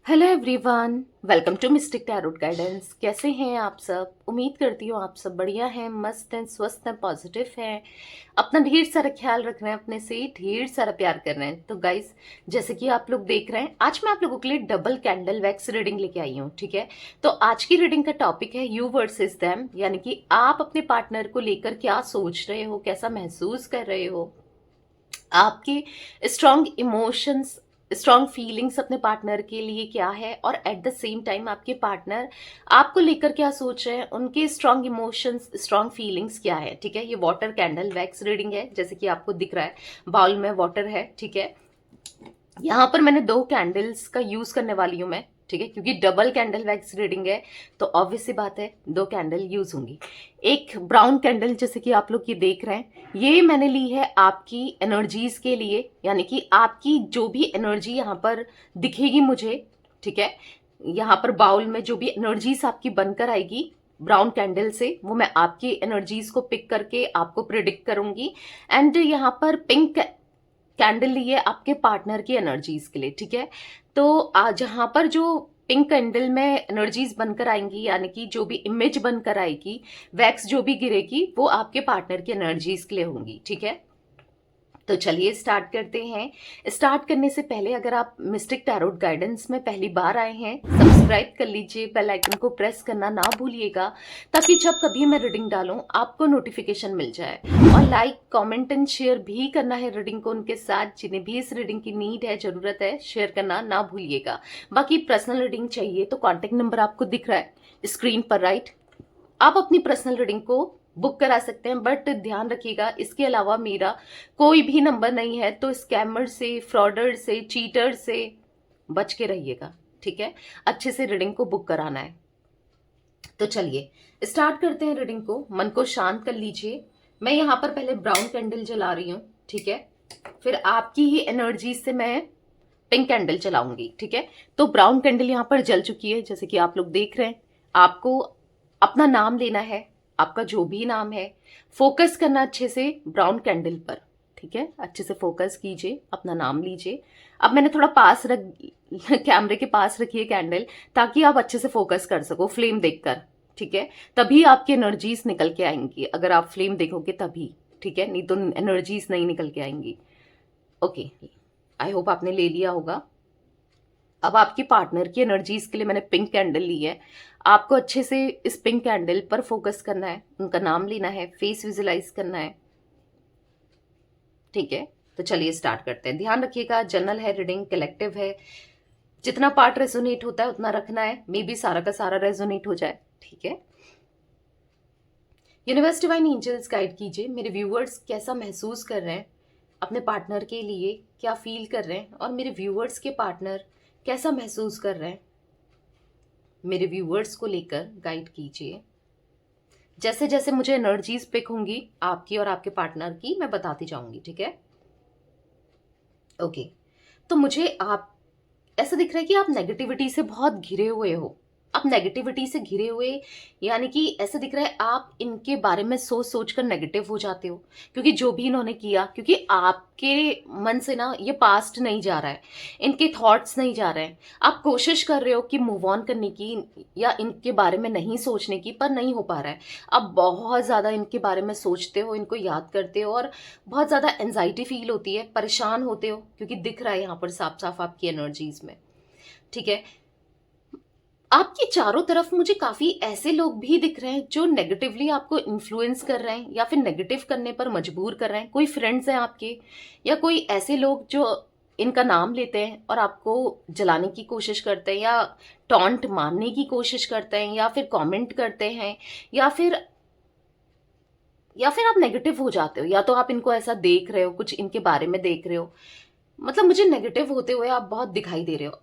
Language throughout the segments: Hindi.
Hello everyone, welcome to mystic tarot guidance. कैसे हैं आप सब? उम्मीद करती हूँ आप सब बढ़िया हैं, मस्त हैं, स्वस्थ हैं, पॉजिटिव हैं, अपना ढेर सारा ख्याल रख रहे हैं, अपने से ढेर सारा प्यार कर रहे हैं। तो गाइस, जैसे कि आप लोग देख रहे हैं, आज मैं आप लोगों के लिए डबल कैंडल वैक्स रीडिंग लेके आई हूँ। ठीक है, तो आज की रीडिंग का टॉपिक है यू वर्सेस देम, यानी कि आप अपने पार्टनर को लेकर क्या सोच रहे हो, कैसा महसूस कर रहे हो, आपके स्ट्रॉन्ग इमोशंस, स्ट्रॉन्ग फीलिंग्स अपने पार्टनर के लिए क्या है, और एट द सेम टाइम आपके पार्टनर आपको लेकर क्या सोच रहे हैं, उनके स्ट्रॉन्ग इमोशंस, स्ट्रॉन्ग फीलिंग्स क्या है। ठीक है, ये वाटर कैंडल वैक्स रीडिंग है, जैसे कि आपको दिख रहा है बाउल में वाटर है। ठीक है, यहाँ पर मैंने दो कैंडल्स का यूज करने वाली हूँ मैं। ठीक है, क्योंकि डबल कैंडल वैक्स रीडिंग है तो ऑब्वियस सी बात है दो कैंडल यूज होंगी। एक ब्राउन कैंडल, जैसे कि आप लोग ये देख रहे हैं, ये मैंने ली है आपकी एनर्जीज के लिए, यानी कि आपकी जो भी एनर्जी यहाँ पर दिखेगी मुझे। ठीक है, यहाँ पर बाउल में जो भी एनर्जीज आपकी बनकर आएगी ब्राउन कैंडल से, वो मैं आपकी एनर्जीज को पिक करके आपको प्रिडिक्ट करूंगी। एंड यहाँ पर पिंक कैंडल ली है आपके पार्टनर की एनर्जीज के लिए। ठीक है, तो जहां पर जो पिंक कैंडल में एनर्जीज बनकर आएंगी, यानी कि जो भी इमेज बनकर आएगी, वैक्स जो भी गिरेगी, वो आपके पार्टनर की एनर्जीज के लिए होंगी। ठीक है, तो चलिए स्टार्ट करते हैं। स्टार्ट करने से पहले अगर आप मिस्टिक टैरोट गाइडेंस में पहली बार आए हैं, सब्सक्राइब कर लीजिए, बेल आइकन को प्रेस करना ना भूलिएगा, ताकि जब कभी मैं रीडिंग डालूं आपको नोटिफिकेशन मिल जाए। और लाइक, कमेंट एंड शेयर भी करना है रीडिंग को उनके साथ जिन्हें भी इस रीडिंग की नीड है, जरूरत है, शेयर करना ना भूलिएगा। बाकी पर्सनल रीडिंग चाहिए तो कॉन्टेक्ट नंबर आपको दिख रहा है स्क्रीन पर, राइट? आप अपनी पर्सनल रीडिंग को बुक करा सकते हैं, बट ध्यान रखिएगा इसके अलावा मेरा कोई भी नंबर नहीं है, तो स्कैमर से, फ्रॉडर से, चीटर से बच के रहिएगा। ठीक है, अच्छे से रीडिंग को बुक कराना है। तो चलिए स्टार्ट करते हैं रीडिंग को। मन को शांत कर लीजिए। मैं यहाँ पर पहले ब्राउन कैंडल जला रही हूँ। ठीक है, फिर आपकी ही एनर्जी से मैं पिंक कैंडल जलाऊंगी। ठीक है, तो ब्राउन कैंडल यहाँ पर जल चुकी है, जैसे कि आप लोग देख रहे हैं। आपको अपना नाम लेना है, आपका जो भी नाम है, फोकस करना अच्छे से ब्राउन कैंडल पर। ठीक है, अच्छे से फोकस कीजिए, अपना नाम लीजिए। अब मैंने थोड़ा पास रख कैमरे के पास रखिए कैंडल, ताकि आप अच्छे से फोकस कर सको फ्लेम देखकर। ठीक है, तभी आपकी एनर्जीज निकल के आएंगी, अगर आप फ्लेम देखोगे तभी। ठीक है, नहीं तो एनर्जीज नहीं निकल के आएंगी। ओके, आई होप आपने ले लिया होगा। अब आपकी पार्टनर की एनर्जीज के लिए मैंने पिंक कैंडल ली है। आपको अच्छे से इस पिंक कैंडल पर फोकस करना है, उनका नाम लेना है, फेस विजुलाइज करना है। ठीक है, तो चलिए स्टार्ट करते हैं। ध्यान रखिएगा, जनरल है रीडिंग, कलेक्टिव है, जितना पार्ट रेजोनेट होता है उतना रखना है, मे बी सारा का सारा रेजोनेट हो जाए। ठीक है, यूनिवर्स डिवाइन एंजल्स गाइड कीजिए मेरे व्यूअर्स कैसा महसूस कर रहे हैं अपने पार्टनर के लिए, क्या फील कर रहे हैं, और मेरे व्यूअर्स के पार्टनर कैसा महसूस कर रहे हैं, मेरे व्यूअर्स को लेकर गाइड कीजिए। जैसे जैसे मुझे एनर्जीज पिक होंगी आपकी और आपके पार्टनर की, मैं बताती जाऊंगी। ठीक है, ओके। तो मुझे आप ऐसा दिख रहा है कि आप नेगेटिविटी से बहुत घिरे हुए हो। आप नेगेटिविटी से घिरे हुए, यानी कि ऐसा दिख रहा है आप इनके बारे में सोच सोच कर नेगेटिव हो जाते हो, क्योंकि जो भी इन्होंने किया, क्योंकि आपके मन से ना ये पास्ट नहीं जा रहा है, इनके थॉट्स नहीं जा रहे हैं। आप कोशिश कर रहे हो कि मूव ऑन करने की या इनके बारे में नहीं सोचने की, पर नहीं हो पा रहा है। आप बहुत ज़्यादा इनके बारे में सोचते हो, इनको याद करते हो, और बहुत ज़्यादा एंजाइटी फील होती है, परेशान होते हो, क्योंकि दिख रहा है यहाँ पर साफ साफ आपकी एनर्जीज में। ठीक है, आपके चारों तरफ मुझे काफी ऐसे लोग भी दिख रहे हैं जो नेगेटिवली आपको इन्फ्लुएंस कर रहे हैं या फिर नेगेटिव करने पर मजबूर कर रहे हैं। कोई फ्रेंड्स हैं आपके, या कोई ऐसे लोग जो इनका नाम लेते हैं और आपको जलाने की कोशिश करते हैं, या टॉन्ट मारने की कोशिश करते हैं, या फिर कमेंट करते हैं, या फिर आप नेगेटिव हो जाते हो, या तो आप इनको ऐसा देख रहे हो, कुछ इनके बारे में देख रहे हो। मतलब मुझे नेगेटिव होते हुए आप बहुत दिखाई दे रहे हो।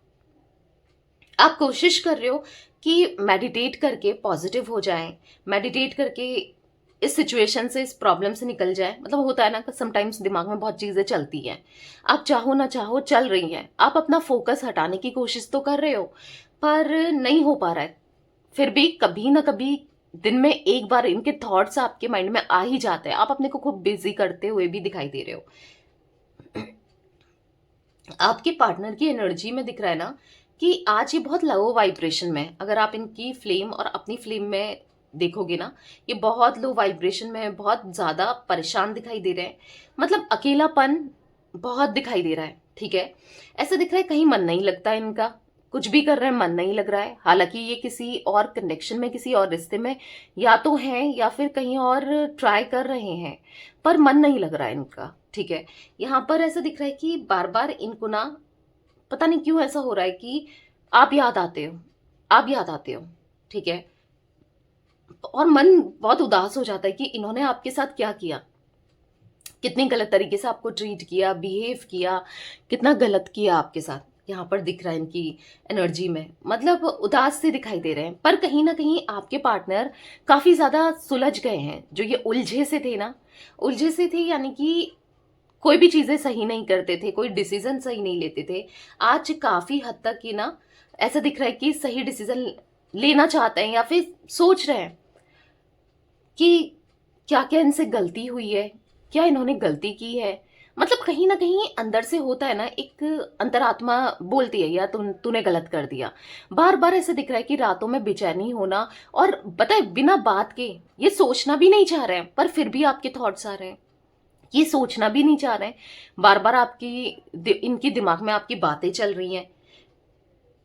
आप कोशिश कर रहे हो कि मेडिटेट करके पॉजिटिव हो जाएं, मेडिटेट करके इस सिचुएशन से, इस प्रॉब्लम से निकल जाए। मतलब होता है ना कि समटाइम्स दिमाग में बहुत चीजें चलती हैं, आप चाहो ना चाहो चल रही हैं, आप अपना फोकस हटाने की कोशिश तो कर रहे हो, पर नहीं हो पा रहा है। फिर भी कभी ना कभी दिन में एक बार इनके थॉट्स आपके माइंड में आ ही जाते हैं। आप अपने को खूब बिजी करते हुए भी दिखाई दे रहे हो। आपके पार्टनर की एनर्जी में दिख रहा है ना कि आज ये बहुत लो वाइब्रेशन में है। अगर आप इनकी फ्लेम और अपनी फ्लेम में देखोगे ना, ये बहुत लो वाइब्रेशन में है, बहुत ज़्यादा परेशान दिखाई दे रहे हैं। मतलब अकेलापन बहुत दिखाई दे रहा है, ठीक है। ऐसा दिख रहा है कहीं मन नहीं लगता इनका, कुछ भी कर रहे हैं मन नहीं लग रहा है। हालांकि ये किसी और कनेक्शन में, किसी और रिश्ते में या तो हैं या फिर कहीं और ट्राई कर रहे हैं, पर मन नहीं लग रहा है इनका, ठीक है। यहाँ पर ऐसा दिख रहा है कि बार बार इनको ना, पता नहीं क्यों ऐसा हो रहा है कि आप याद आते हो, आप याद आते हो, ठीक है। और मन बहुत उदास हो जाता है कि इन्होंने आपके साथ क्या किया, कितनी गलत तरीके से आपको ट्रीट किया, बिहेव किया, कितना गलत किया आपके साथ। यहाँ पर दिख रहा है इनकी एनर्जी में, मतलब उदास से दिखाई दे रहे हैं। पर कहीं ना कहीं आपके पार्टनर काफी ज्यादा सुलझ गए हैं। जो ये उलझे से थे ना, उलझे से थे, यानी कि कोई भी चीजें सही नहीं करते थे, कोई डिसीजन सही नहीं लेते थे। आज काफी हद तक कि ना, ऐसा दिख रहा है कि सही डिसीजन लेना चाहते हैं या फिर सोच रहे हैं कि क्या क्या इनसे गलती हुई है, क्या इन्होंने गलती की है। मतलब कहीं ना कहीं अंदर से होता है ना, एक अंतरात्मा बोलती है यार तूने गलत कर दिया। बार बार ऐसे दिख रहा है कि रातों में बेचैनी होना, और पता है बिना बात के, ये सोचना भी नहीं चाह रहे हैं पर फिर भी आपके थॉट्स आ रहे हैं। ये सोचना भी नहीं चाह रहे हैं, बार बार इनकी दिमाग में आपकी बातें चल रही हैं।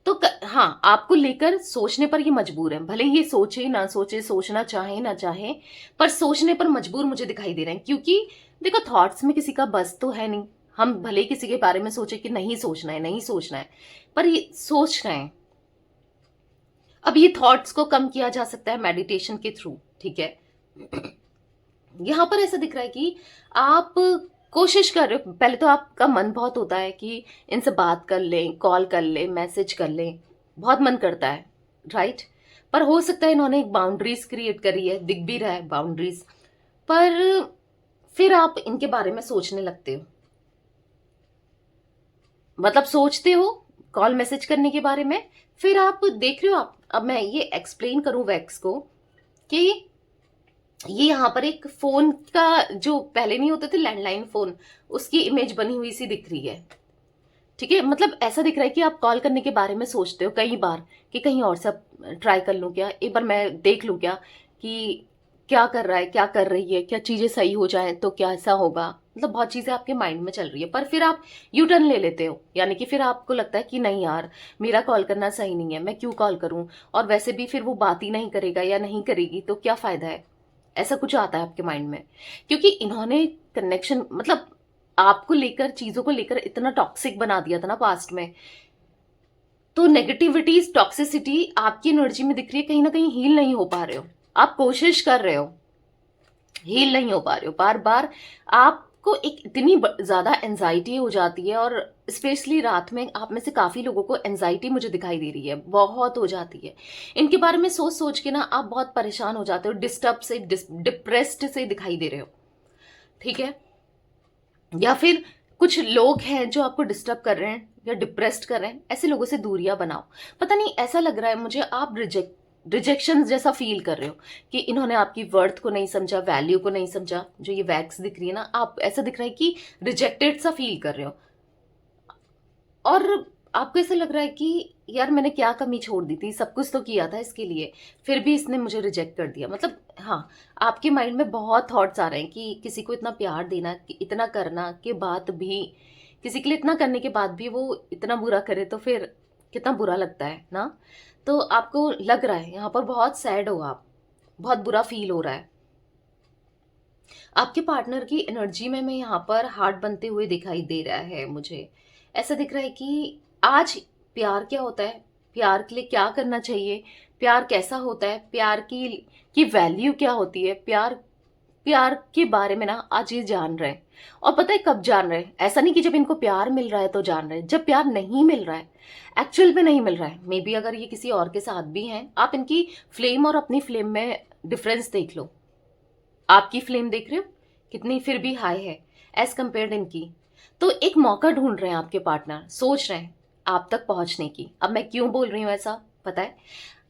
तो हाँ, आपको लेकर सोचने पर ये मजबूर है। भले ये सोचे ना सोचे, सोचना चाहे ना चाहे, पर सोचने पर मजबूर मुझे दिखाई दे रहे हैं। क्योंकि देखो, थॉट्स में किसी का बस तो है नहीं। हम भले ही किसी के बारे में सोचे कि नहीं सोचना है, नहीं सोचना है, पर ये सोच रहे हैं। अब ये थॉट्स को कम किया जा सकता है मेडिटेशन के थ्रू, ठीक है। यहां पर ऐसा दिख रहा है कि आप कोशिश कर रहे हो। पहले तो आपका मन बहुत होता है कि इनसे बात कर लें, कॉल कर लें, मैसेज कर लें, बहुत मन करता है, राइट। पर हो सकता है इन्होंने एक बाउंड्रीज क्रिएट करी है, दिख भी रहा है बाउंड्रीज, पर फिर आप इनके बारे में सोचने लगते हो। मतलब सोचते हो कॉल मैसेज करने के बारे में, फिर आप देख रहे हो। आप, अब मैं ये एक्सप्लेन करूं वैक्स को, कि ये यहाँ पर एक फोन का, जो पहले नहीं होते थे लैंडलाइन फोन, उसकी इमेज बनी हुई सी दिख रही है, ठीक है। मतलब ऐसा दिख रहा है कि आप कॉल करने के बारे में सोचते हो कई बार कि कहीं और सब ट्राई कर लूं क्या, एक बार मैं देख लूं क्या कि क्या कर रहा है, क्या कर रही है, क्या चीजें सही हो जाए तो क्या ऐसा होगा। मतलब बहुत चीजें आपके माइंड में चल रही है, पर फिर आप यू टर्न ले लेते हो। यानी कि फिर आपको लगता है कि नहीं यार, मेरा कॉल करना सही नहीं है, मैं क्यों कॉल करूं, और वैसे भी फिर वो बात ही नहीं करेगा या नहीं करेगी तो क्या फायदा है। ऐसा कुछ आता है आपके माइंड में, क्योंकि इन्होंने कनेक्शन, मतलब आपको लेकर, चीजों को लेकर इतना टॉक्सिक बना दिया था ना पास्ट में। तो नेगेटिविटीज, टॉक्सिसिटी आपकी एनर्जी में दिख रही है। कहीं ना कहीं हील नहीं हो पा रहे हो, आप कोशिश कर रहे हो, हील नहीं हो पा रहे हो। बार बार आपको एक इतनी ज्यादा एंजाइटी हो जाती है, और स्पेशली रात में आप में से काफी लोगों को एंजाइटी मुझे दिखाई दे रही है, बहुत हो जाती है। इनके बारे में सोच सोच के ना आप बहुत परेशान हो जाते हो, डिस्टर्ब से, डिप्रेस्ड से दिखाई दे रहे हो, ठीक है। या फिर कुछ लोग हैं जो आपको डिस्टर्ब कर रहे हैं या डिप्रेस्ड कर रहे हैं, ऐसे लोगों से दूरियां बनाओ। पता नहीं, ऐसा लग रहा है मुझे आप रिजेक्शन जैसा फील कर रहे हो कि इन्होंने आपकी वर्थ को नहीं समझा, वैल्यू को नहीं समझा। जो ये वैक्स दिख रही है ना, आप ऐसा दिख रहा है कि रिजेक्टेड सा फील कर रहे हो, और आपको ऐसा लग रहा है कि यार मैंने क्या कमी छोड़ दी थी, सब कुछ तो किया था इसके लिए, फिर भी इसने मुझे रिजेक्ट कर दिया। मतलब हाँ, आपके माइंड में बहुत थॉट्स आ रहे हैं कि किसी को इतना प्यार देना, कि इतना करना के बाद भी, किसी के लिए इतना करने के बाद भी वो इतना बुरा करे तो फिर कितना बुरा लगता है ना। तो आपको लग रहा है यहाँ पर बहुत सैड हो आप, बहुत बुरा फील हो रहा है। आपके पार्टनर की एनर्जी में मैं यहाँ पर हार्ट बनते हुए दिखाई दे रहा है मुझे। ऐसा दिख रहा है कि आज प्यार क्या होता है, प्यार के लिए क्या करना चाहिए, प्यार कैसा होता है, प्यार की वैल्यू क्या होती है, प्यार, प्यार के बारे में ना आज ये जान रहे हैं। और पता है कब जान रहे हैं, ऐसा नहीं कि जब इनको प्यार मिल रहा है तो जान रहे हैं, जब प्यार नहीं मिल रहा है, एक्चुअल में नहीं मिल रहा है। मे बी अगर ये किसी और के साथ भी हैं, आप इनकी फ्लेम और अपनी फ्लेम में डिफरेंस देख लो। आपकी फ्लेम देख रहे हो कितनी फिर भी हाई है एज कंपेयर्ड इनकी। तो एक मौका ढूंढ रहे हैं आपके पार्टनर, सोच रहे हैं आप तक पहुंचने की। अब मैं क्यों बोल रही हूं ऐसा, पता है,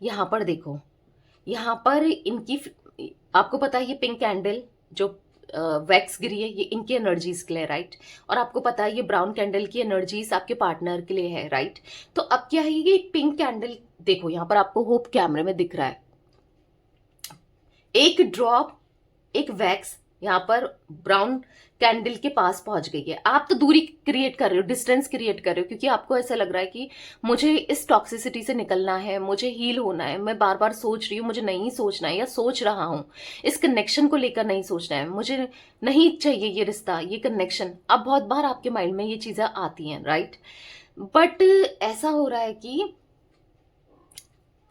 यहां पर देखो, यहां पर इनकी, आपको पता है ये पिंक कैंडल जो वैक्स गिरी है, ये इनकी एनर्जीज के लिए, राइट। और आपको पता है ये ब्राउन कैंडल की एनर्जीज आपके पार्टनर के लिए है, राइट। तो अब क्या है, ये पिंक कैंडल देखो यहाँ पर आपको होप कैमरे में दिख रहा है, एक ड्रॉप, एक वैक्स यहाँ पर ब्राउन कैंडल के पास पहुंच गई है। आप तो दूरी क्रिएट कर रहे हो, डिस्टेंस क्रिएट कर रहे हो, क्योंकि आपको ऐसा लग रहा है कि मुझे इस टॉक्सिसिटी से निकलना है, मुझे हील होना है, मैं बार बार सोच रही हूँ, मुझे नहीं सोचना है या सोच रहा हूँ, इस कनेक्शन को लेकर नहीं सोचना है, मुझे नहीं चाहिए ये रिश्ता, ये कनेक्शन। अब बहुत बार आपके माइंड में ये चीजें आती हैं, राइट। बट ऐसा हो रहा है कि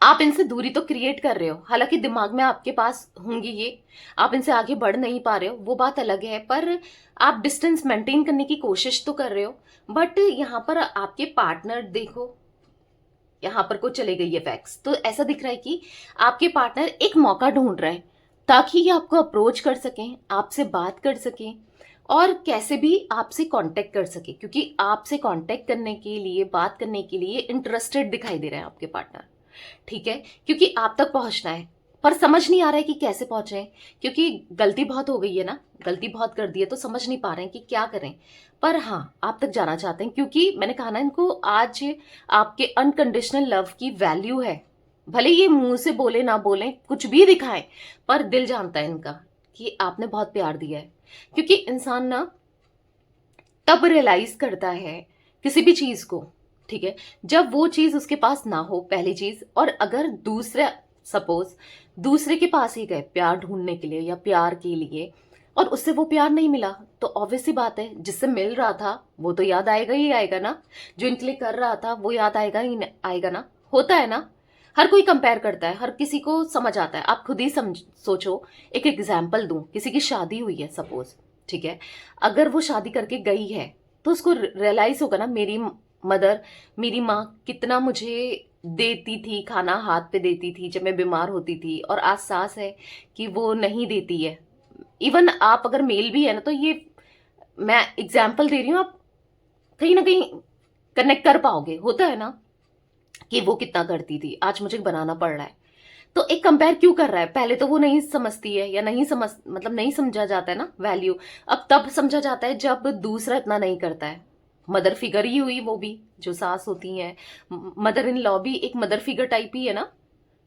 आप इनसे दूरी तो क्रिएट कर रहे हो, हालांकि दिमाग में आपके पास होंगी ये, आप इनसे आगे बढ़ नहीं पा रहे हो, वो बात अलग है, पर आप डिस्टेंस मेंटेन करने की कोशिश तो कर रहे हो। बट यहाँ पर आपके पार्टनर देखो, यहाँ पर को चले गई है वैक्स, तो ऐसा दिख रहा है कि आपके पार्टनर एक मौका ढूंढ रहे हैं ताकि ये आपको अप्रोच कर सकें, आपसे बात कर सकें और कैसे भी आपसे कांटेक्ट कर सके, क्योंकि आपसे कांटेक्ट करने के लिए, बात करने के लिए इंटरेस्टेड दिखाई दे रहे हैं आपके पार्टनर, ठीक है। क्योंकि आप तक पहुंचना है, पर समझ नहीं आ रहा है कि कैसे पहुंचे, क्योंकि गलती बहुत हो गई है ना, गलती बहुत कर दी है, तो समझ नहीं पा रहे हैं कि क्या करें। पर हाँ, आप तक जाना चाहते हैं, क्योंकि मैंने कहा ना इनको आज आपके अनकंडीशनल लव की वैल्यू है। भले ये मुंह से बोले ना बोले, कुछ भी दिखाएं, पर दिल जानता है इनका कि आपने बहुत प्यार दिया है। क्योंकि इंसान ना तब रियलाइज करता है किसी भी चीज को, ठीक है, जब वो चीज उसके पास ना हो, पहली चीज। और अगर दूसरा, सपोज दूसरे के पास ही गए प्यार ढूंढने के लिए या प्यार के लिए, और उससे वो प्यार नहीं मिला, तो ऑब्वियस सी बात है जिससे मिल रहा था वो तो याद आएगा ही आएगा ना, जो इनके लिए कर रहा था वो याद आएगा ही आएगा ना। होता है ना, हर कोई कंपेयर करता है, हर किसी को समझ आता है। आप खुद ही समझ, सोचो, एक एग्जाम्पल दूं, किसी की शादी हुई है सपोज, ठीक है, अगर वो शादी करके गई है तो उसको रियलाइज होगा ना, मेरी मदर, मेरी माँ कितना मुझे देती थी, खाना हाथ पे देती थी जब मैं बीमार होती थी, और आज सास है कि वो नहीं देती है। इवन आप अगर मेल भी है ना, तो ये मैं एग्जाम्पल दे रही हूँ, आप कहीं ना कहीं कनेक्ट कर पाओगे। होता है ना कि वो कितना करती थी, आज मुझे बनाना पड़ रहा है। तो एक कंपेयर क्यों कर रहा है, पहले तो वो नहीं समझती है, या नहीं समझ, मतलब नहीं समझा जाता है ना वैल्यू। अब तब समझा जाता है जब दूसरा इतना नहीं करता है। मदर फिगर ही हुई वो भी, जो सास होती है, मदर इन लॉ भी एक मदर फिगर टाइप ही है ना।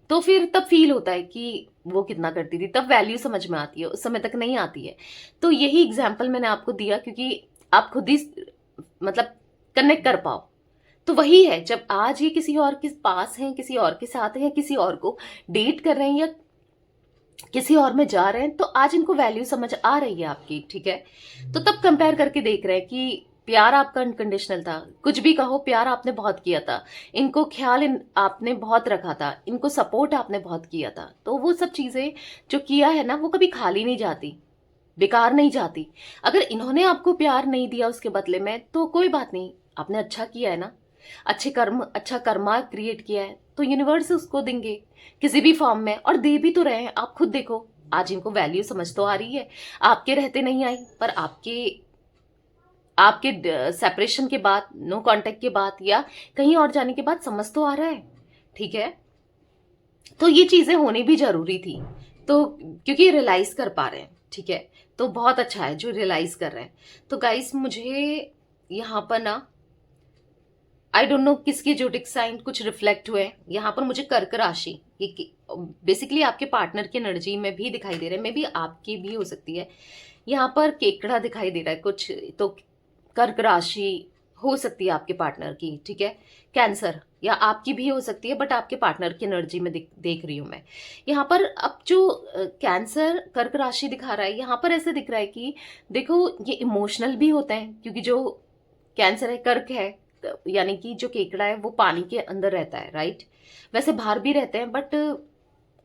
तो फिर तब फील होता है कि वो कितना करती थी, तब वैल्यू समझ में आती है, उस समय तक नहीं आती है। तो यही एग्जाम्पल मैंने आपको दिया क्योंकि आप खुद ही मतलब कनेक्ट कर पाओ। तो वही है, जब आज ये किसी और के पास हैं, किसी और के साथ हैं, किसी और को डेट कर रहे हैं या किसी और में जा रहे हैं, तो आज इनको वैल्यू समझ आ रही है आपकी, ठीक है। तो तब कंपेयर करके देख रहे हैं कि प्यार आपका अनकंडीशनल था, कुछ भी कहो, प्यार आपने बहुत किया था, इनको ख्याल आपने बहुत रखा था, इनको सपोर्ट आपने बहुत किया था। तो वो सब चीजें जो किया है ना, वो कभी खाली नहीं जाती, बेकार नहीं जाती। अगर इन्होंने आपको प्यार नहीं दिया उसके बदले में, तो कोई बात नहीं, आपने अच्छा किया है ना, अच्छे कर्म, अच्छा कर्मा क्रिएट किया है, तो यूनिवर्स उसको देंगे किसी भी फॉर्म में, और दे भी तो रहे हैं। आप खुद देखो, आज इनको वैल्यू समझ तो आ रही है, आपके रहते नहीं आई, पर आपके आपके सेपरेशन के बाद, नो कांटेक्ट के बाद, या कहीं और जाने के बाद समझ तो आ रहा है, ठीक है। तो ये चीजें होनी भी जरूरी थी, तो क्योंकि रियलाइज कर पा रहे हैं, ठीक है। तो बहुत अच्छा है जो रियलाइज कर रहे हैं। तो गाइस, मुझे यहाँ पर ना, आई डोंट नो किसके जोडिक साइन कुछ रिफ्लेक्ट हुए हैं। यहाँ पर मुझे कर्क राशि, ये बेसिकली आपके पार्टनर की एनर्जी में भी दिखाई दे रहा है, मे भी आपकी भी हो सकती है। यहाँ पर केकड़ा दिखाई दे रहा है कुछ, तो कर्क राशि हो सकती है आपके पार्टनर की, ठीक है। कैंसर या आपकी भी हो सकती है, बट आपके पार्टनर की एनर्जी में देख रही हूं मैं यहाँ पर। अब जो कैंसर कर्क राशि दिखा रहा है, यहाँ पर ऐसे दिख रहा है कि देखो, ये इमोशनल भी होते हैं, क्योंकि जो कैंसर है, कर्क है, यानी कि जो केकड़ा है वो पानी के अंदर रहता है, राइट। वैसे बाहर भी रहते हैं बट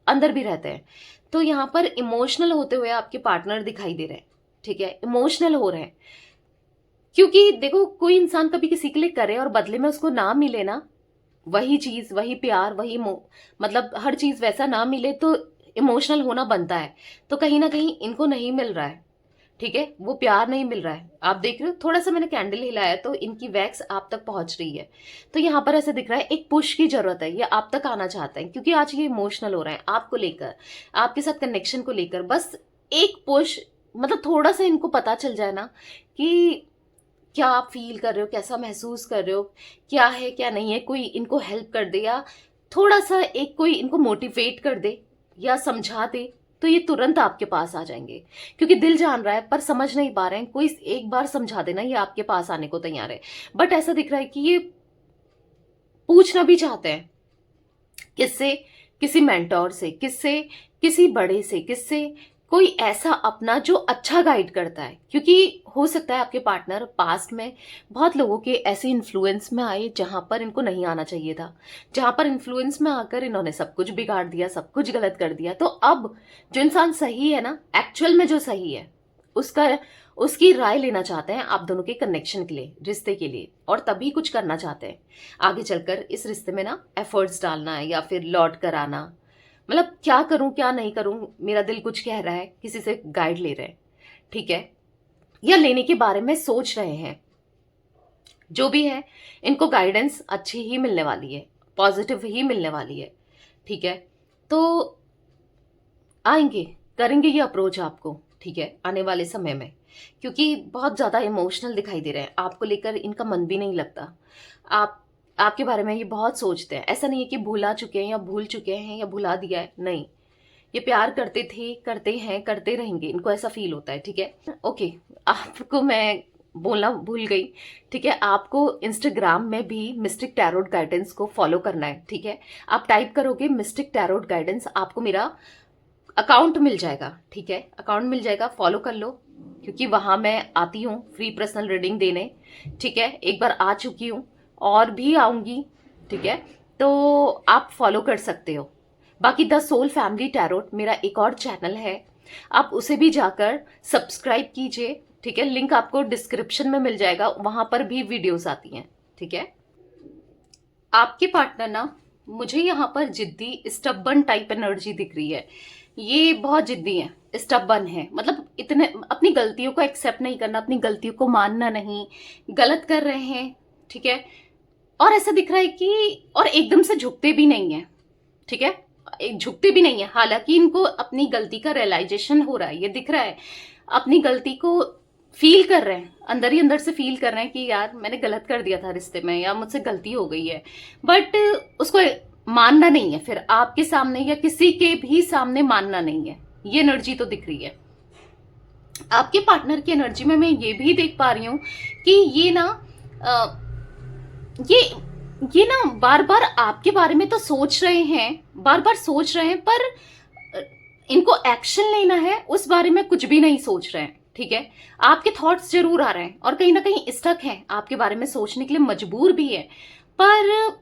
अंदर भी रहते हैं। तो यहाँ पर इमोशनल होते हुए आपके पार्टनर दिखाई दे रहे हैं, ठीक है, इमोशनल हो रहे हैं। क्योंकि देखो, कोई इंसान कभी किसी के लिए करे और बदले में उसको ना मिले ना, वही चीज, वही प्यार, वही मतलब हर चीज वैसा ना मिले, तो इमोशनल होना बनता है। तो कहीं ना कहीं इनको नहीं मिल रहा है, ठीक है, वो प्यार नहीं मिल रहा है। आप देख रहे हो, थोड़ा सा मैंने कैंडल हिलाया तो इनकी वैक्स आप तक पहुंच रही है। तो यहाँ पर ऐसे दिख रहा है एक पुश की जरूरत है, ये आप तक आना चाहते हैं, क्योंकि आज ये इमोशनल हो रहे हैं आपको लेकर, आपके साथ कनेक्शन को लेकर। बस एक पुश मतलब थोड़ा सा इनको पता चल जाए ना कि क्या आप फील कर रहे हो, कैसा महसूस कर रहे हो, क्या है क्या नहीं है, कोई इनको हेल्प कर दे या थोड़ा सा एक कोई इनको मोटिवेट कर दे या समझा दे, तो ये तुरंत आपके पास आ जाएंगे। क्योंकि दिल जान रहा है पर समझ नहीं पा रहे हैं, कोई एक बार समझा देना ये आपके पास आने को तैयार है। बट ऐसा दिख रहा है कि ये पूछना भी चाहते हैं, किससे, किसी मेंटोर से, किससे, किसी बड़े से, किससे, कोई ऐसा अपना जो अच्छा गाइड करता है। क्योंकि हो सकता है आपके पार्टनर पास्ट में बहुत लोगों के ऐसे इन्फ्लुएंस में आए जहां पर इनको नहीं आना चाहिए था, जहां पर इन्फ्लुएंस में आकर इन्होंने सब कुछ बिगाड़ दिया, सब कुछ गलत कर दिया। तो अब जो इंसान सही है ना, एक्चुअल में जो सही है, उसका उसकी राय लेना चाहते हैं आप दोनों के कनेक्शन के लिए, रिश्ते के लिए, और तभी कुछ करना चाहते हैं आगे चलकर इस रिश्ते में ना, एफर्ट्स डालना है या फिर लौट कर आना। मतलब क्या करूं क्या नहीं करूं, मेरा दिल कुछ कह रहा है, किसी से गाइड ले रहे हैं, ठीक है, या लेने के बारे में सोच रहे हैं। जो भी है, इनको गाइडेंस अच्छी ही मिलने वाली है, पॉजिटिव ही मिलने वाली है, ठीक है। तो आएंगे, करेंगे ये अप्रोच आपको, ठीक है, आने वाले समय में। क्योंकि बहुत ज़्यादा इमोशनल दिखाई दे रहे हैं, आपको लेकर इनका मन भी नहीं लगता। आप आपके बारे में ये बहुत सोचते हैं। ऐसा नहीं है कि भुला चुके हैं या भूल चुके हैं या भुला दिया है, नहीं, ये प्यार करते थे, करते हैं, करते रहेंगे, इनको ऐसा फील होता है, ठीक है। ओके, आपको मैं बोलना भूल गई, ठीक है, आपको इंस्टाग्राम में भी मिस्टिक टैरोट गाइडेंस को फॉलो करना है, ठीक है। आप टाइप करोगे मिस्टिक टैरोट गाइडेंस, आपको मेरा अकाउंट मिल जाएगा, ठीक है, अकाउंट मिल जाएगा, फॉलो कर लो। क्योंकि वहां मैं आती हूँ फ्री पर्सनल रीडिंग देने, ठीक है, एक बार आ चुकी हूँ और भी आऊंगी, ठीक है। तो आप फॉलो कर सकते हो। बाकी द सोल फैमिली टैरोट मेरा एक और चैनल है, आप उसे भी जाकर सब्सक्राइब कीजिए, ठीक है, लिंक आपको डिस्क्रिप्शन में मिल जाएगा, वहां पर भी वीडियोस आती हैं, ठीक है। आपके पार्टनर ना, मुझे यहाँ पर जिद्दी स्टबन टाइप एनर्जी दिख रही है। ये बहुत जिद्दी है, स्टबन है, मतलब इतने अपनी गलतियों को एक्सेप्ट नहीं करना, अपनी गलतियों को मानना नहीं, गलत कर रहे हैं, ठीक है। और ऐसा दिख रहा है कि और एकदम से झुकते भी नहीं है, ठीक है, झुकते भी नहीं है। हालांकि इनको अपनी गलती का रियलाइजेशन हो रहा है, ये दिख रहा है, अपनी गलती को फील कर रहे हैं, अंदर ही अंदर से फील कर रहे हैं कि यार मैंने गलत कर दिया था रिश्ते में, या मुझसे गलती हो गई है। बट उसको मानना नहीं है, फिर आपके सामने या किसी के भी सामने मानना नहीं है। ये एनर्जी तो दिख रही है। आपके पार्टनर की एनर्जी में मैं ये भी देख पा रही हूं कि ये ना ये ये ना बार बार आपके बारे में तो सोच रहे हैं, बार बार सोच रहे हैं, पर इनको एक्शन लेना है उस बारे में कुछ भी नहीं सोच रहे हैं, ठीक है। आपके थॉट्स जरूर आ रहे हैं और कहीं ना कहीं स्टक हैं, आपके बारे में सोचने के लिए मजबूर भी है, पर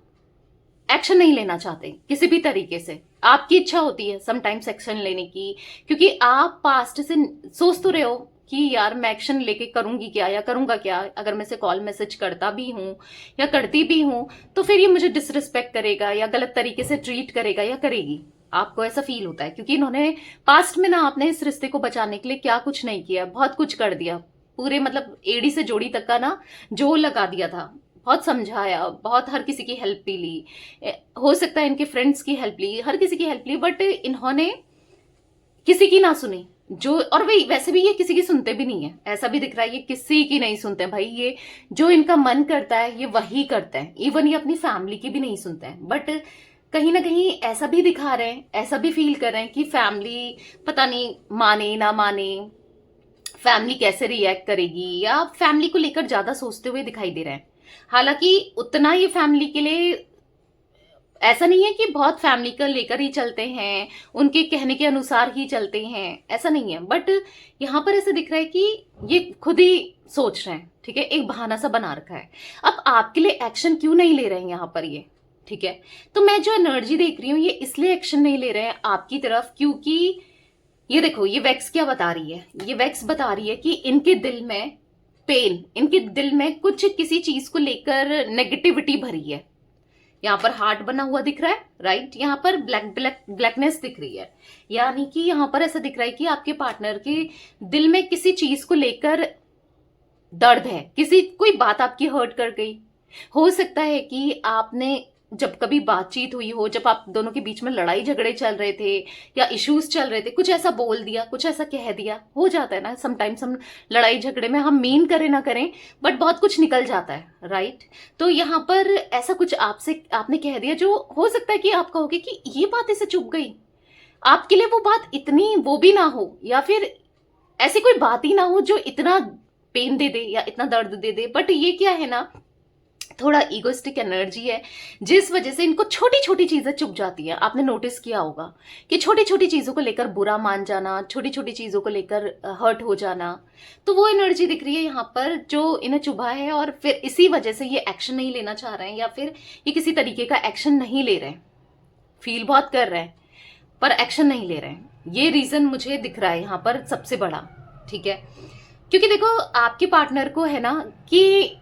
एक्शन नहीं लेना चाहते किसी भी तरीके से। आपकी इच्छा होती है समटाइम्स एक्शन लेने की, क्योंकि आप पास्ट से सोच तो रहे हो कि यार मैं एक्शन लेके करूंगी क्या या करूंगा क्या, अगर मैं से कॉल मैसेज करता भी हूं या करती भी हूं तो फिर ये मुझे डिसरिस्पेक्ट करेगा या गलत तरीके से ट्रीट करेगा या करेगी। आपको ऐसा फील होता है क्योंकि इन्होंने पास्ट में ना आपने इस रिश्ते को बचाने के लिए क्या कुछ नहीं किया, बहुत कुछ कर दिया, पूरे मतलब एड़ी से जोड़ी तक का ना जोर लगा दिया था, बहुत समझाया, बहुत हर किसी की हेल्प भी ली, हो सकता है इनके फ्रेंड्स की हेल्प ली, हर किसी की हेल्प ली, बट इन्होंने किसी की ना सुनी। जो और वही वैसे भी ये किसी की सुनते भी नहीं है, ऐसा भी दिख रहा है ये किसी की नहीं सुनते भाई। ये जो इनका मन करता है ये वही करते हैं, इवन ये अपनी फैमिली की भी नहीं सुनते हैं। बट कहीं ना कहीं ऐसा भी दिखा रहे हैं, ऐसा भी फील कर रहे हैं कि फैमिली पता नहीं माने ना माने, फैमिली कैसे रिएक्ट करेगी, या फैमिली को लेकर ज्यादा सोचते हुए दिखाई दे रहे हैं। हालांकि उतना ये फैमिली के लिए ऐसा नहीं है कि बहुत फैमिली का लेकर ही चलते हैं, उनके कहने के अनुसार ही चलते हैं, ऐसा नहीं है। बट यहाँ पर ऐसा दिख रहा है कि ये खुद ही सोच रहे हैं, ठीक है, एक बहाना सा बना रखा है। अब आपके लिए एक्शन क्यों नहीं ले रहे हैं यहाँ पर ये, ठीक है। तो मैं जो एनर्जी देख रही हूँ ये इसलिए एक्शन नहीं ले रहे हैं आपकी तरफ, क्योंकि ये देखो ये वैक्स क्या बता रही है, ये वैक्स बता रही है कि इनके दिल में पेन, इनके दिल में कुछ किसी चीज को लेकर नेगेटिविटी भरी है। यहाँ पर हार्ट बना हुआ दिख रहा है, राइट, यहाँ पर ब्लैकनेस दिख रही है, यानी कि यहाँ पर ऐसा दिख रहा है कि आपके पार्टनर के दिल में किसी चीज को लेकर दर्द है, किसी कोई बात आपकी हर्ट कर गई। हो सकता है कि आपने जब कभी बातचीत हुई हो, जब आप दोनों के बीच में लड़ाई झगड़े चल रहे थे या इश्यूज चल रहे थे, कुछ ऐसा बोल दिया, कुछ ऐसा कह दिया, हो जाता है ना समटाइम्स। हम लड़ाई झगड़े में हम मीन करें ना करें बट बहुत कुछ निकल जाता है, राइट। तो यहाँ पर ऐसा कुछ आपसे आपने कह दिया जो हो सकता है कि आप कहोगे कि ये बात इसे चुभ गई, आपके लिए वो बात इतनी वो भी ना हो, या फिर ऐसी कोई बात ही ना हो जो इतना पेन दे दे या इतना दर्द दे दे। बट ये क्या है ना, थोड़ा ईगोइस्टिक एनर्जी है, जिस वजह से इनको छोटी छोटी चीजें चुभ जाती हैं। आपने नोटिस किया होगा कि छोटी छोटी चीजों को लेकर बुरा मान जाना, छोटी छोटी चीजों को लेकर हर्ट हो जाना, तो वो एनर्जी दिख रही है यहाँ पर जो इन्हें चुभा है। और फिर इसी वजह से ये एक्शन नहीं लेना चाह रहे हैं, या फिर ये किसी तरीके का एक्शन नहीं ले रहे हैं। फील बहुत कर रहे हैं पर एक्शन नहीं ले रहे हैं, ये रीजन मुझे दिख रहा है यहाँ पर सबसे बड़ा, ठीक है। क्योंकि देखो आपके पार्टनर को है ना कि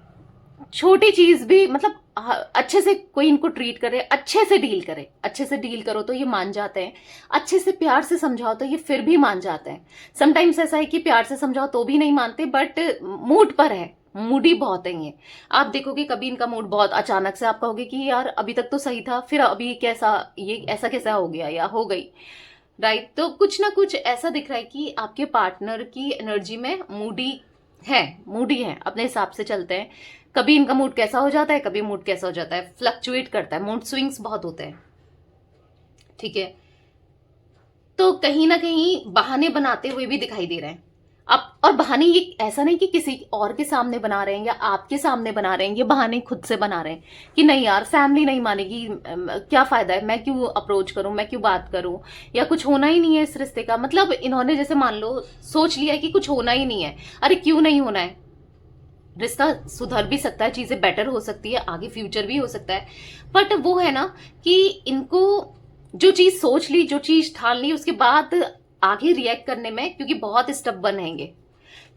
छोटी चीज भी मतलब अच्छे से कोई इनको ट्रीट करे, अच्छे से डील करे, अच्छे से डील करो तो ये मान जाते हैं, अच्छे से प्यार से समझाओ तो ये फिर भी मान जाते हैं। समटाइम्स ऐसा है कि प्यार से समझाओ तो भी नहीं मानते, बट मूड पर है, मूडी बहुत है ये। आप देखोगे कभी इनका मूड बहुत अचानक से, आप कहोगे कि यार अभी तक तो सही था, फिर अभी कैसा, ये ऐसा कैसा हो गया या हो गई, राइट। तो कुछ ना कुछ ऐसा दिख रहा है कि आपके पार्टनर की एनर्जी में मूडी है, अपने हिसाब से चलते हैं। कभी इनका मूड कैसा हो जाता है, कभी मूड कैसा हो जाता है, फ्लक्चुएट करता है, मूड स्विंग्स बहुत होते हैं, ठीक है। तो कहीं ना कहीं बहाने बनाते हुए भी दिखाई दे रहे हैं अब। और बहाने ये ऐसा नहीं कि किसी और के सामने बना रहे हैं या आपके सामने बना रहे हैं, ये बहाने खुद से बना रहे हैं कि नहीं यार फैमिली नहीं मानेगी, क्या फायदा है, मैं क्यों अप्रोच करूं, मैं क्यों बात करूं, या कुछ होना ही नहीं है इस रिश्ते का। मतलब इन्होंने जैसे मान लो सोच लिया है कि कुछ होना ही नहीं है। अरे क्यों नहीं होना है, रिश्ता सुधर भी सकता है, चीजें बेटर हो सकती है, आगे फ्यूचर भी हो सकता है। बट वो है ना कि इनको जो चीज सोच ली, जो चीज ठान ली, उसके बाद आगे रिएक्ट करने में क्योंकि बहुत स्टबर्न रहेंगे,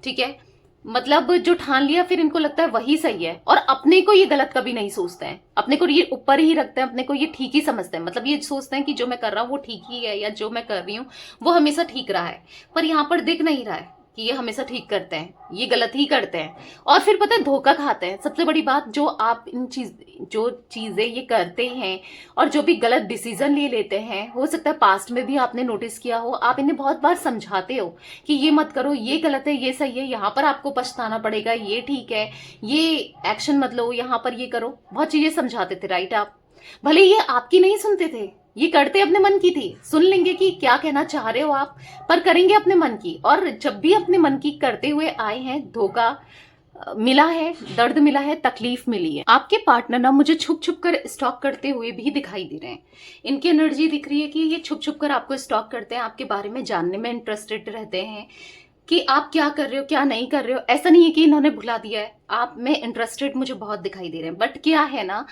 ठीक है। मतलब जो ठान लिया फिर इनको लगता है वही सही है, और अपने को ये गलत कभी नहीं सोचते हैं, अपने को ये ऊपर ही रखते हैं, अपने को ये ठीक ही समझते हैं। मतलब ये सोचते हैं कि जो मैं कर रहा हूं वो ठीक ही है, या जो मैं कर रही हूँ वो हमेशा ठीक रहा है। पर यहाँ पर दिख नहीं रहा है कि ये हमेशा ठीक करते हैं, ये गलत ही करते हैं। और फिर पता है धोखा खाते हैं। सबसे बड़ी बात, जो आप जो चीजें ये करते हैं और जो भी गलत डिसीजन ले लेते हैं, हो सकता है पास्ट में भी आपने नोटिस किया हो, आप इन्हें बहुत बार समझाते हो कि ये मत करो, ये गलत है, ये सही है, यहाँ पर आपको पछताना पड़ेगा, ये ठीक है, ये एक्शन मत लो, यहाँ पर ये करो, बहुत चीजें समझाते थे, राइट। आप भले ये आपकी नहीं सुनते थे, ये करते अपने मन की थी, सुन लेंगे कि क्या कहना चाह रहे हो आप, पर करेंगे अपने मन की। और जब भी अपने मन की करते हुए आए हैं, धोखा मिला है, दर्द मिला है, तकलीफ मिली है। आपके पार्टनर ना मुझे छुप छुप कर स्टॉक करते हुए भी दिखाई दे रहे हैं। इनकी एनर्जी दिख रही है कि ये छुप छुप कर आपको स्टॉक करते हैं, आपके बारे में जानने में इंटरेस्टेड रहते हैं कि आप क्या कर रहे हो, क्या नहीं कर रहे हो। ऐसा नहीं है कि इन्होंने भुला दिया है, आप में इंटरेस्टेड मुझे बहुत दिखाई दे रहे हैं। बट क्या है ना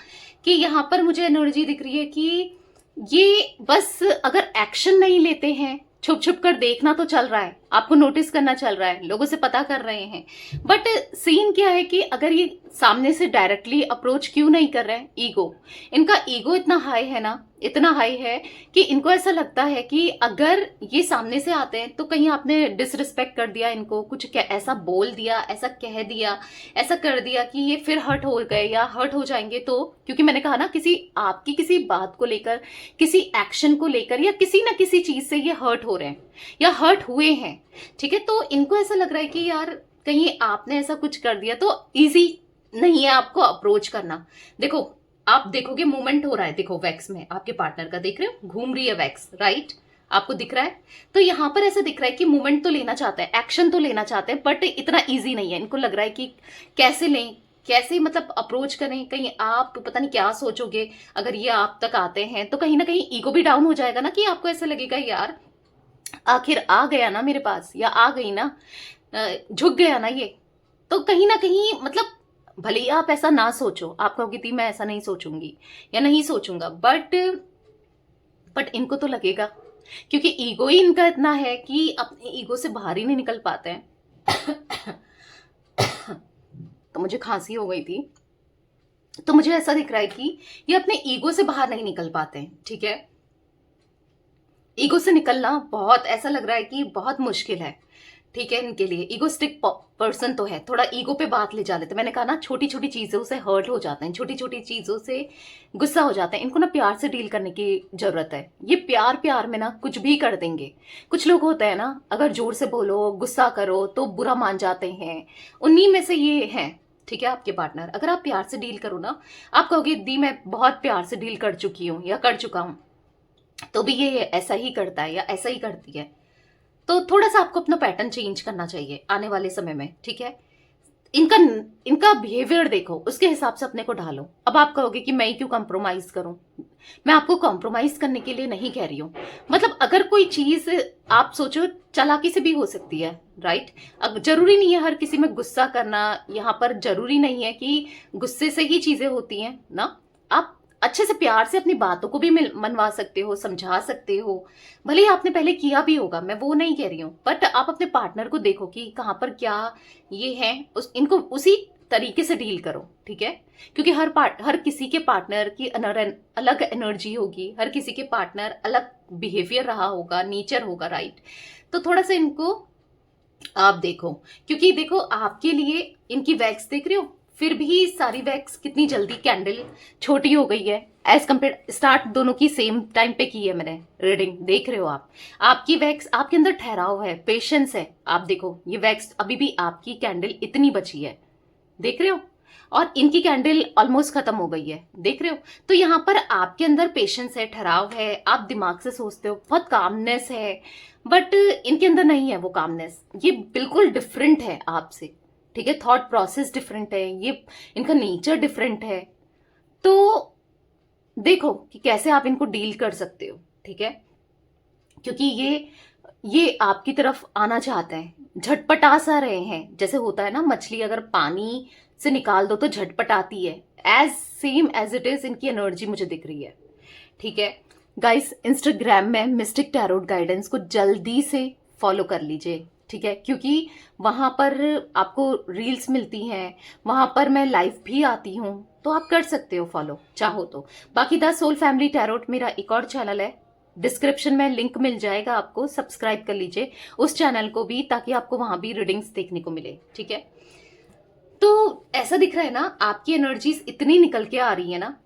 कि यहाँ पर मुझे एनर्जी दिख रही है कि ये बस अगर एक्शन नहीं लेते हैं, छुप छुप कर देखना तो चल रहा है, आपको नोटिस करना चल रहा है, लोगों से पता कर रहे हैं, बट सीन क्या है कि अगर ये सामने से डायरेक्टली अप्रोच क्यों नहीं कर रहे हैं, ईगो, इनका ईगो इतना हाई है ना, इतना हाई है कि इनको ऐसा लगता है कि अगर ये सामने से आते हैं तो कहीं आपने डिसरिस्पेक्ट कर दिया इनको, कुछ ऐसा बोल दिया, ऐसा कह दिया, ऐसा कर दिया कि ये फिर हर्ट हो गए या हर्ट हो जाएंगे। तो क्योंकि मैंने कहा ना, आपकी किसी बात को लेकर, किसी एक्शन को लेकर, या किसी ना किसी चीज से ये हर्ट हो रहे हैं या हर्ट हुए हैं, ठीक है। तो इनको ऐसा लग रहा है कि यार कहीं आपने ऐसा कुछ कर दिया तो इजी नहीं है आपको अप्रोच करना। देखो आप देखोगे मूवमेंट हो रहा है, देखो वैक्स में आपके पार्टनर का देख रहे हो, घूम रही है वैक्स, राइट, आपको दिख रहा है। तो यहाँ पर ऐसा दिख रहा है कि मूवमेंट तो लेना चाहते हैं, एक्शन तो लेना चाहते हैं, बट इतना ईजी नहीं है। इनको लग रहा है कि कैसे लें, कैसे मतलब अप्रोच करें, कहीं आप पता नहीं क्या सोचोगे अगर ये आप तक आते हैं, तो कहीं ना कहीं ईगो भी डाउन हो जाएगा ना, कि आपको ऐसा लगेगा यार आखिर आ गया ना मेरे पास, या आ गई ना, झुक गया ना ये। तो कहीं ना कहीं मतलब भले ही आप ऐसा ना सोचो, आप कहोगे थी मैं ऐसा नहीं सोचूंगी या नहीं सोचूंगा, बट इनको तो लगेगा, क्योंकि ईगो ही इनका इतना है कि अपने ईगो से बाहर ही नहीं निकल पाते हैं। तो मुझे खांसी हो गई थी, तो मुझे ऐसा दिख रहा है कि ये अपने ईगो से बाहर नहीं निकल पाते हैं, ठीक है। ईगो से निकलना बहुत ऐसा लग रहा है कि बहुत मुश्किल है, ठीक है, इनके लिए ईगोस्टिक पर्सन तो है, थोड़ा ईगो पे बात ले जा लेते हैं। मैंने कहा ना, छोटी छोटी चीजों से हर्ट हो जाते हैं, छोटी छोटी चीजों से गुस्सा हो जाते हैं। इनको ना प्यार से डील करने की जरूरत है। ये प्यार प्यार में ना कुछ भी कर देंगे। कुछ लोग होते हैं ना, अगर जोर से बोलो, गुस्सा करो तो बुरा मान जाते हैं। उन्हीं में से ये हैं। ठीक है, आपके पार्टनर, अगर आप प्यार से डील करो ना, आप कहोगे दी मैं बहुत प्यार से डील कर चुकी हूँ या कर चुका हूँ, तो भी ये ऐसा ही करता है या ऐसा ही करती है। तो थोड़ा सा आपको अपना पैटर्न चेंज करना चाहिए आने वाले समय में। ठीक है, इनका इनका बिहेवियर देखो, उसके हिसाब से अपने को ढालो। अब आप कहोगे कि मैं ही क्यों कॉम्प्रोमाइज करूं। मैं आपको कॉम्प्रोमाइज करने के लिए नहीं कह रही हूं। मतलब अगर कोई चीज आप सोचो, चालाकी से भी हो सकती है, राइट। अब जरूरी नहीं है हर किसी में गुस्सा करना। यहाँ पर जरूरी नहीं है कि गुस्से से ही चीजें होती हैं ना। आप अच्छे से प्यार से अपनी बातों को भी मनवा सकते हो, समझा सकते हो। भले ही आपने पहले किया भी होगा, मैं वो नहीं कह रही हूँ, बट आप अपने पार्टनर को देखो कि कहाँ पर क्या ये है, इनको उसी तरीके से डील करो। ठीक है, क्योंकि हर किसी के पार्टनर की अलग एनर्जी होगी, हर किसी के पार्टनर अलग बिहेवियर रहा होगा, नेचर होगा, राइट। तो थोड़ा सा इनको आप देखो, क्योंकि देखो आपके लिए इनकी वैक्स देख रहे हो, फिर भी सारी वैक्स कितनी जल्दी कैंडल छोटी हो गई है एज कम्पेयर। स्टार्ट दोनों की सेम टाइम पे की है मैंने रीडिंग, देख रहे हो आप। आपकी वैक्स, आपके अंदर ठहराव है, पेशेंस है। आप देखो ये वैक्स अभी भी आपकी कैंडल इतनी बची है, देख रहे हो, और इनकी कैंडल ऑलमोस्ट खत्म हो गई है, देख रहे हो। तो यहाँ पर आपके अंदर पेशेंस है, ठहराव है, आप दिमाग से सोचते हो, बहुत कामनेस है। बट इनके अंदर नहीं है वो कामनेस, ये बिल्कुल डिफरेंट है आपसे। ठीक है, थॉट प्रोसेस डिफरेंट है, ये इनका नेचर डिफरेंट है। तो देखो कि कैसे आप इनको डील कर सकते हो। ठीक है, क्योंकि ये आपकी तरफ आना चाहते हैं, झटपटा सा रहे हैं। जैसे होता है ना, मछली अगर पानी से निकाल दो तो झटपटाती है, as same as it is इनकी एनर्जी मुझे दिख रही है। ठीक है गाइस, इंस्टाग्राम में मिस्टिक टैरोट गाइडेंस को जल्दी से फॉलो कर लीजिए। ठीक है, क्योंकि वहां पर आपको रील्स मिलती हैं, वहां पर मैं लाइव भी आती हूँ, तो आप कर सकते हो फॉलो चाहो तो। बाकी द सोल फैमिली टैरोट मेरा एक और चैनल है, डिस्क्रिप्शन में लिंक मिल जाएगा आपको, सब्सक्राइब कर लीजिए उस चैनल को भी, ताकि आपको वहां भी रीडिंग्स देखने को मिले। ठीक है, तो ऐसा दिख रहा है ना, आपकी एनर्जीज इतनी निकल के आ रही है ना,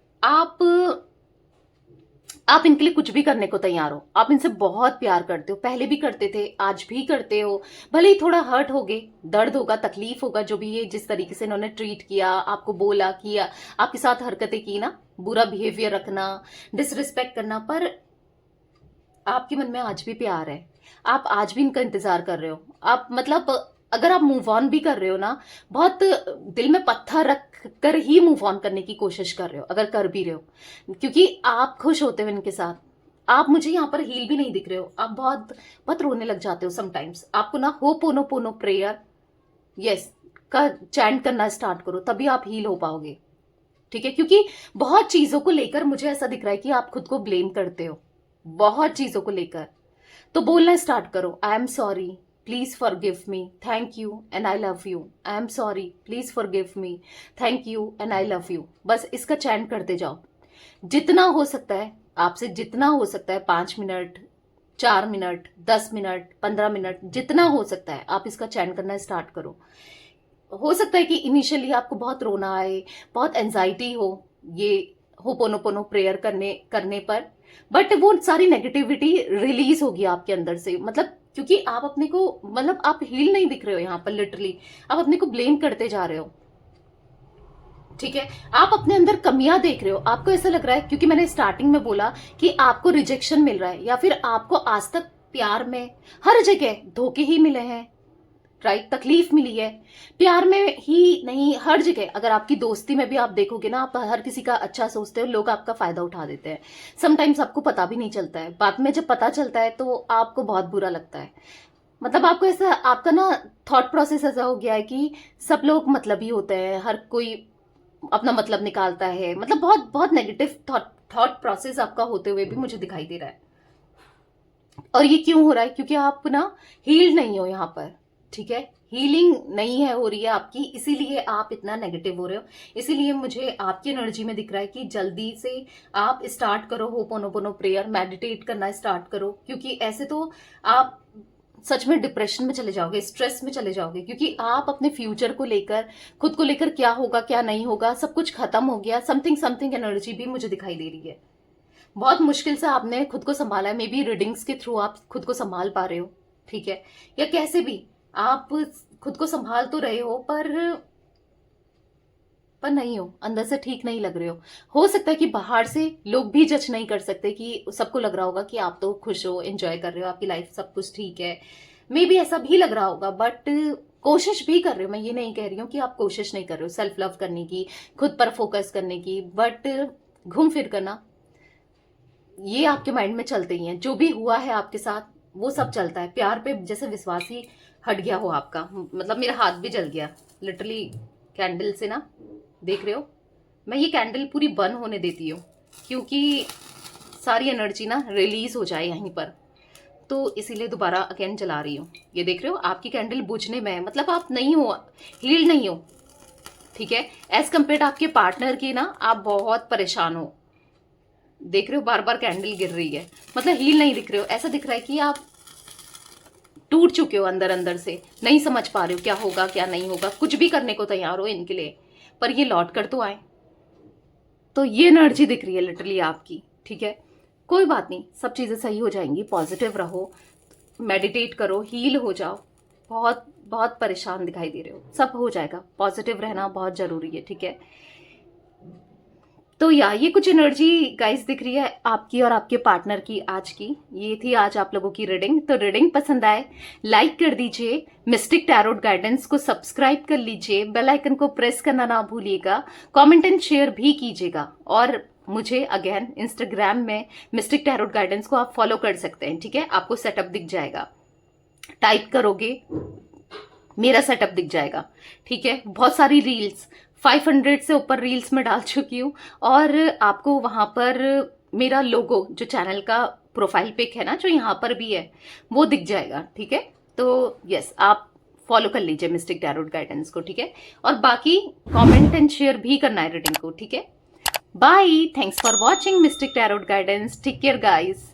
आप इनके लिए कुछ भी करने को तैयार हो। आप इनसे बहुत प्यार करते हो, पहले भी करते थे, आज भी करते हो। भले ही थोड़ा हर्ट होगे, दर्द होगा, तकलीफ होगा, जो भी ये जिस तरीके से इन्होंने ट्रीट किया, आपको बोला, किया, आपके साथ हरकतें की ना, बुरा बिहेवियर रखना, डिसरिस्पेक्ट करना, पर आपके मन में आज भी प्यार है। आप आज भी इनका इंतजार कर रहे हो। आप मतलब अगर आप मूव ऑन भी कर रहे हो ना, बहुत दिल में पत्थर रख कर ही मूव ऑन करने की कोशिश कर रहे हो, अगर कर भी रहे हो, क्योंकि आप खुश होते हो इनके साथ। आप मुझे यहाँ पर हील भी नहीं दिख रहे हो, आप बहुत बहुत रोने लग जाते हो समटाइम्स। आपको ना होपोनो पोनो प्रेयर, यस, का चैंट करना स्टार्ट करो, तभी आप हील हो पाओगे। ठीक है, क्योंकि बहुत चीजों को लेकर मुझे ऐसा दिख रहा है कि आप खुद को ब्लेम करते हो, बहुत चीजों को लेकर। तो बोलना स्टार्ट करो, I am sorry, please forgive me, thank you and I love you. I am sorry, please forgive me, thank you and I love you. बस इसका चैंट करते जाओ, जितना हो सकता है आपसे, जितना हो सकता है, 5 मिनट, 4 मिनट, 10 मिनट, 15 मिनट, जितना हो सकता है आप इसका चैंट करना स्टार्ट करो। हो सकता है कि इनिशियली आपको बहुत रोना आए, बहुत एंजाइटी हो ये होपोनोपोनो प्रेयर करने पर, बट वो सारी नेगेटिविटी रिलीज होगी आपके अंदर से। मतलब क्योंकि आप अपने को, मतलब आप हील नहीं दिख रहे हो यहाँ पर, लिटरली आप अपने को ब्लेम करते जा रहे हो। ठीक है, आप अपने अंदर कमियां देख रहे हो। आपको ऐसा लग रहा है, क्योंकि मैंने स्टार्टिंग में बोला कि आपको रिजेक्शन मिल रहा है, या फिर आपको आज तक प्यार में हर जगह धोखे ही मिले हैं, राइट, तकलीफ मिली है। प्यार में ही नहीं, हर जगह। अगर आपकी दोस्ती में भी आप देखोगे ना, आप हर किसी का अच्छा सोचते हो, लोग आपका फायदा उठा देते हैं। समटाइम्स आपको पता भी नहीं चलता है, बाद में जब पता चलता है तो आपको बहुत बुरा लगता है। मतलब आपको ऐसा, आपका ना थॉट प्रोसेस ऐसा हो गया है कि सब लोग मतलबी होते हैं, हर कोई अपना मतलब निकालता है। मतलब बहुत बहुत नेगेटिव थॉट प्रोसेस आपका होते हुए भी मुझे दिखाई दे रहा है। और ये क्यों हो रहा है? क्योंकि आप ना हील नहीं हो यहाँ पर। ठीक है, हीलिंग नहीं है हो रही है आपकी, इसीलिए आप इतना नेगेटिव हो रहे हो। इसीलिए मुझे आपकी एनर्जी में दिख रहा है कि जल्दी से आप स्टार्ट करो होपोनोपोनो प्रेयर, मेडिटेट करना स्टार्ट करो, क्योंकि ऐसे तो आप सच में डिप्रेशन में चले जाओगे, स्ट्रेस में चले जाओगे, क्योंकि आप अपने फ्यूचर को लेकर, खुद को लेकर क्या होगा क्या नहीं होगा सब कुछ खत्म हो गया। समथिंग समथिंग एनर्जी भी मुझे दिखाई दे रही है। बहुत मुश्किल से आपने खुद को संभाला है। मे बी रीडिंग्स के थ्रू आप खुद को संभाल पा रहे हो, ठीक है, या कैसे भी आप खुद को संभाल तो रहे हो, पर नहीं हो, अंदर से ठीक नहीं लग रहे हो सकता है कि बाहर से लोग भी जज नहीं कर सकते, कि सबको लग रहा होगा कि आप तो खुश हो, एंजॉय कर रहे हो, आपकी लाइफ सब कुछ ठीक है। मे बी ऐसा भी लग रहा होगा, बट कोशिश भी कर रहे हो। मैं ये नहीं कह रही हूँ कि आप कोशिश नहीं कर रहे हो सेल्फ लव करने की, खुद पर फोकस करने की, बट घूम फिर करना ये आपके माइंड में चलते ही हैं। जो भी हुआ है आपके साथ वो सब चलता है। प्यार पे जैसे विश्वास ही हट गया हो आपका, मतलब मेरा हाथ भी जल गया लिटरली कैंडल से ना, देख रहे हो। मैं ये कैंडल पूरी बंद होने देती हूँ क्योंकि सारी एनर्जी ना रिलीज हो जाए यहीं पर, तो इसीलिए दोबारा अगेन जला रही हूँ। ये देख रहे हो आपकी कैंडल बुझने में है, मतलब आप नहीं हो, हील नहीं हो, ठीक है। एज कम्पेयर आपके पार्टनर की ना, आप बहुत परेशान हो। देख रहे हो बार बार कैंडल गिर रही है, मतलब हील नहीं दिख रहे हो। ऐसा दिख रहा है कि आप टूट चुके हो अंदर अंदर से, नहीं समझ पा रहे हो क्या होगा क्या नहीं होगा, कुछ भी करने को तैयार हो इनके लिए, पर ये लौट कर तो आए। तो ये एनर्जी दिख रही है लिटरली आपकी, ठीक है। कोई बात नहीं, सब चीज़ें सही हो जाएंगी। पॉजिटिव रहो, मेडिटेट करो, हील हो जाओ। बहुत बहुत परेशान दिखाई दे रहे हो, सब हो जाएगा। पॉजिटिव रहना बहुत ज़रूरी है, ठीक है। तो ये कुछ एनर्जी गाइस दिख रही है आपकी और आपके पार्टनर की आज की। ये थी आज आप लोगों की रीडिंग। तो रीडिंग पसंद आए लाइक कर दीजिए, मिस्टिक टैरोट गाइडेंस को सब्सक्राइब कर लीजिए, बेल आइकन को प्रेस करना ना भूलिएगा, कमेंट एंड शेयर भी कीजिएगा। और मुझे अगेन इंस्टाग्राम में मिस्टिक टैरोट गाइडेंस को आप फॉलो कर सकते हैं, ठीक है। आपको सेटअप दिख जाएगा, टाइप करोगे मेरा सेटअप दिख जाएगा, ठीक है। बहुत सारी रील्स 500 से ऊपर रील्स में डाल चुकी हूँ, और आपको वहां पर मेरा लोगो जो चैनल का प्रोफाइल पिक है ना, जो यहाँ पर भी है, वो दिख जाएगा, ठीक है। तो यस, आप फॉलो कर लीजिए मिस्टिक टैरोट गाइडेंस को, ठीक है। और बाकी कमेंट एंड शेयर भी करना है रीडिंग को, ठीक है। Bye, thanks for watching mystic tarot guidance. Take care guys.